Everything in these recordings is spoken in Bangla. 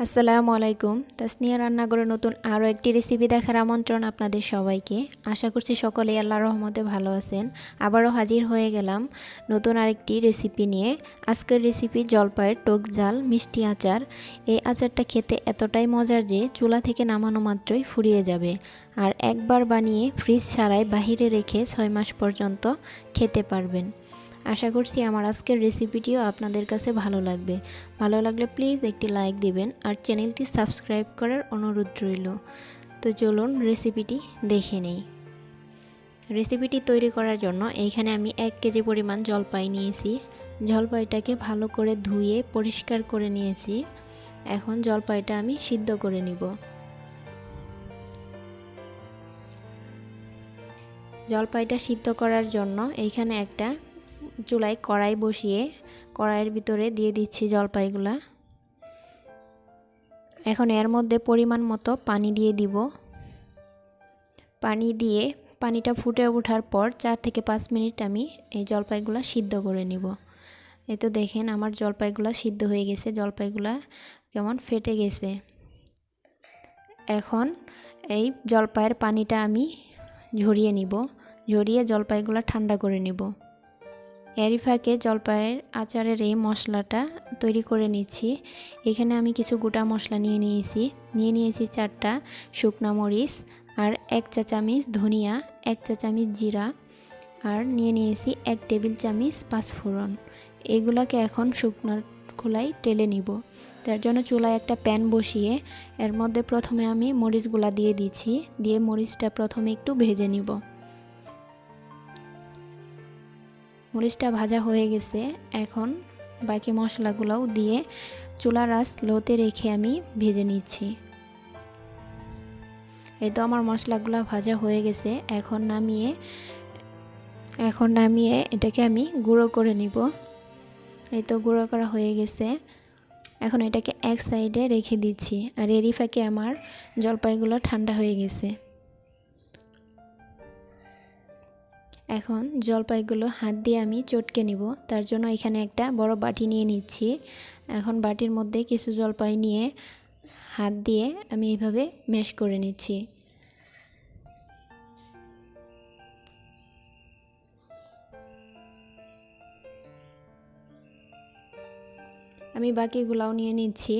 আসসালামু আলাইকুম। তাসনিয়া রান্নাঘরে নতুন আরও একটি রেসিপি দেখার আমন্ত্রণ আপনাদের সবাইকে। আশা করছি সকলেই আল্লাহর রহমতে ভালো আছেন। আবারও হাজির হয়ে গেলাম নতুন আরেকটি রেসিপি নিয়ে। আজকের রেসিপি জলপাইয়ের টক ঝাল মিষ্টি আচার। এই আচারটা খেতে এতটাই মজার যে চুলা থেকে নামানো মাত্রই ফুরিয়ে যাবে। আর একবার বানিয়ে ফ্রিজ ছাড়াই বাহিরে রেখে 6 মাস পর্যন্ত খেতে পারবেন। আশা করছি আমার আজকের রেসিপিটিও আপনাদের কাছে ভালো লাগবে। ভালো লাগলে প্লিজ একটি লাইক দিবেন আর চ্যানেলটি সাবস্ক্রাইব করার অনুরোধ রইল। তো চলুন রেসিপিটি দেখে নেই। রেসিপিটি তৈরি করার জন্য এইখানে আমি 1 কেজি পরিমাণ জলপাই নিয়েছি। জলপাইটাকে ভালো করে ধুয়ে পরিষ্কার করে নিয়েছি। এখন জলপাইটা আমি সিদ্ধ করে নিব। জলপাইটা সিদ্ধ করার জন্য এইখানে একটা চুলায় কড়াই বসিয়ে কড়াইয়ের ভিতরে দিয়ে দিচ্ছি জলপাইগুলা। এখন এর মধ্যে পরিমাণ মতো পানি দিয়ে দিব। পানি দিয়ে পানিটা ফুটে ওঠার পর 4 থেকে 5 মিনিট আমি এই জলপাইগুলা সিদ্ধ করে নিব। এই তো দেখেন আমার জলপাইগুলা সিদ্ধ হয়ে গেছে, জলপাইগুলা কেমন ফেটে গেছে। এখন এই জলপাইয়ের পানিটা আমি ঝরিয়ে নিব, ঝরিয়ে জলপাইগুলা ঠান্ডা করে নিব। এরই ফাঁকে জলপাইয়ের আচারের এই মশলাটা তৈরি করে নিচ্ছি। এখানে আমি কিছু গোটা মশলা নিয়ে নিয়েছি 4টা শুকনা মরিচ আর 1 চা চামচ ধনিয়া, 1 চা চামচ জিরা আর নিয়েছি 1 টেবিল চামচ পাঁচফোড়ন। এগুলাকে এখন শুকনো খোলায় টেলে নিব। তার জন্য চুলায় একটা প্যান বসিয়ে এর মধ্যে প্রথমে আমি মরিচগুলা দিয়ে দিচ্ছি, দিয়ে মরিচটা প্রথমে একটু ভেজে নিব। মরিচটা ভাজা হয়ে গেছে, এখন বাকি মশলাগুলোও দিয়ে চুলার আঁচ লোতে রেখে আমি ভেজে নিচ্ছি। এই তো আমার মশলাগুলো ভাজা হয়ে গেছে, এখন নামিয়ে এটাকে আমি গুঁড়ো করে নিব। এই তো গুঁড়ো করা হয়ে গেছে, এখন এটাকে এক সাইডে রেখে দিচ্ছি। আর এরই ফাঁকে আমার জলপাইগুলো ঠান্ডা হয়ে গেছে। এখন জলপাইগুলো হাত দিয়ে আমি চটকে নিব। তার জন্য এখানে একটা বড় বাটি নিয়ে নিচ্ছি। এখন বাটির মধ্যে কিছু জলপাই নিয়ে হাত দিয়ে আমি এইভাবে ম্যাশ করে নিচ্ছি। আমি বাকিগুলোও নিয়ে নিচ্ছি,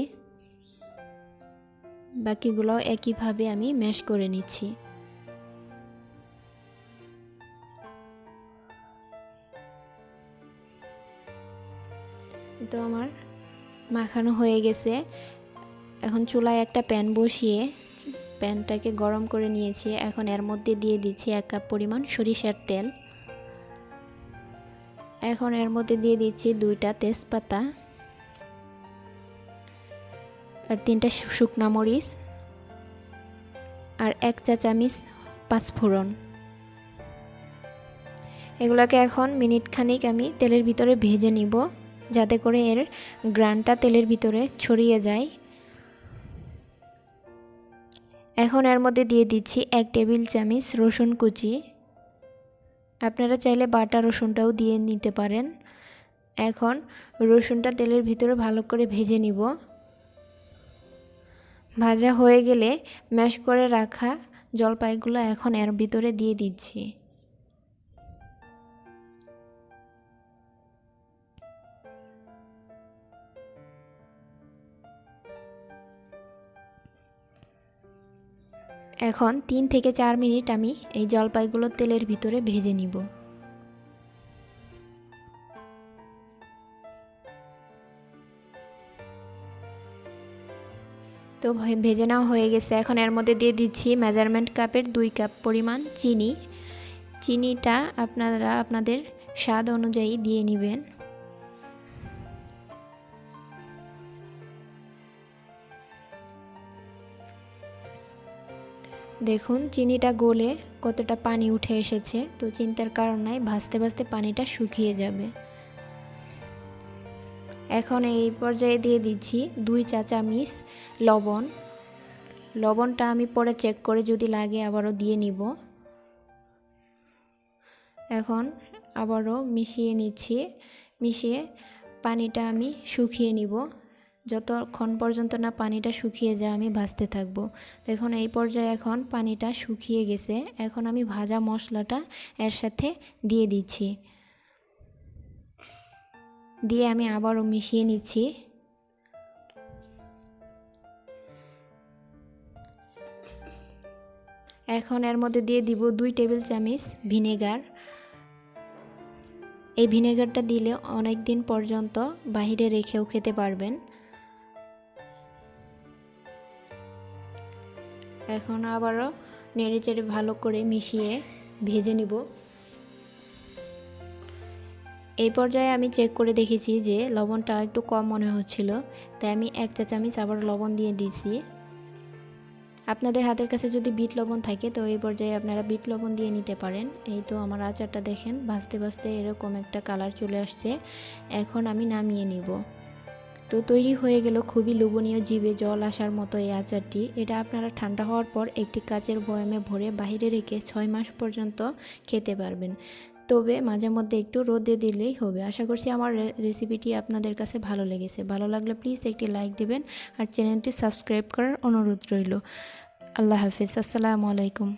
বাকিগুলোও একইভাবে আমি ম্যাশ করে নিচ্ছি। তো আমার মাখানো হয়ে গেছে। এখন চুলায় একটা প্যান বসিয়ে প্যানটাকে গরম করে নিয়েছি। এখন এর মধ্যে দিয়ে দিচ্ছি 1 কাপ পরিমাণ সরিষার তেল। এখন এর মধ্যে দিয়ে দিচ্ছি 2টা তেজপাতা আর 3টা শুকনা মরিচ আর 1 চা চামচ পাঁচফোড়ন। এগুলোকে এখন মিনিট খানিক আমি তেলের ভিতরে ভেজে নিব, যাতে করে এর গ্রানটা তেলের ভিতরে ছড়িয়ে যায়। এখন এর মধ্যে দিয়ে দিচ্ছি 1 টেবিল চামচ রসুন কুচি। আপনারা চাইলে বাটা রসুনটাও দিয়ে নিতে পারেন। এখন রসুনটা তেলের ভিতরে ভালো করে ভেজে নিব। ভাজা হয়ে গেলে ম্যাশ করে রাখা জলপাইগুলো এখন এর ভিতরে দিয়ে দিচ্ছি। এখন 3 থেকে 4 মিনিট আমি এই জলপাইগুলো তেলের ভিতরে ভেজে নিব। তো ভেজে নেওয়া হয়ে গেছে। এখন এর মধ্যে দিয়ে দিচ্ছি মেজারমেন্ট কাপের 2 কাপ পরিমাণ চিনি। চিনিটা আপনারা আপনাদের স্বাদ অনুযায়ী দিয়ে নেবেন। দেখুন চিনিটা গলে কতটা পানি উঠে এসেছে। তো চিন্তার কারণ নাই, ভাজতে ভাজতে পানিটা শুকিয়ে যাবে। এখন এই পর্যায়ে দিয়ে দিচ্ছি 2 চা চামচ লবণ। লবণটা আমি পরে চেক করে যদি লাগে আবারও দিয়ে নিব। এখন আবারও মিশিয়ে নিচ্ছি, মিশিয়ে পানিটা আমি শুকিয়ে নিব। যতক্ষণ পর্যন্ত না পানিটা শুকিয়ে যায় আমি ভাজতে থাকবো। দেখুন এই পর্যায়ে এখন পানিটা শুকিয়ে গেছে। এখন আমি ভাজা মশলাটা এর সাথে দিয়ে দিচ্ছি, দিয়ে আমি আবারও মিশিয়ে নিচ্ছি। এখন এর মধ্যে দিয়ে দিব 2 টেবিল চামচ ভিনেগার। এই ভিনেগারটা দিলে অনেক দিন পর্যন্ত বাইরে রেখেও খেতে পারবেন। এখন আবারও নেড়েচেড়ে ভালো করে মিশিয়ে ভেজে নিব। এই পর্যায়ে আমি চেক করে দেখেছি যে লবণটা একটু কম মনে হচ্ছিল, তাই আমি 1 চা চামচ আবার লবণ দিয়ে দিয়েছি। আপনাদের হাতের কাছে যদি বিট লবণ থাকে তো এই পর্যায়ে আপনারা বিট লবণ দিয়ে নিতে পারেন। এই তো আমার আচারটা দেখেন ভাজতে ভাজতে এরকম একটা কালার চলে আসছে। এখন আমি নামিয়ে নিব। তো তৈরি হয়ে গেল খুবই লোভনীয়, জিভে জল আসার মতো এই আচারটি। এটা আপনারা ঠান্ডা হওয়ার পর একটি কাচের বয়ামে ভরে বাইরে রেখে 6 মাস পর্যন্ত খেতে পারবেন। তবে মাঝে মধ্যে একটু রোদে দিলেই হবে। আশা করছি আমার রেসিপিটি আপনাদের কাছে ভালো লেগেছে। ভালো লাগলে প্লিজ একটি লাইক দেবেন আর চ্যানেলটি সাবস্ক্রাইব করার অনুরোধ রইল। আল্লাহ হাফেজ, আসসালামু আলাইকুম।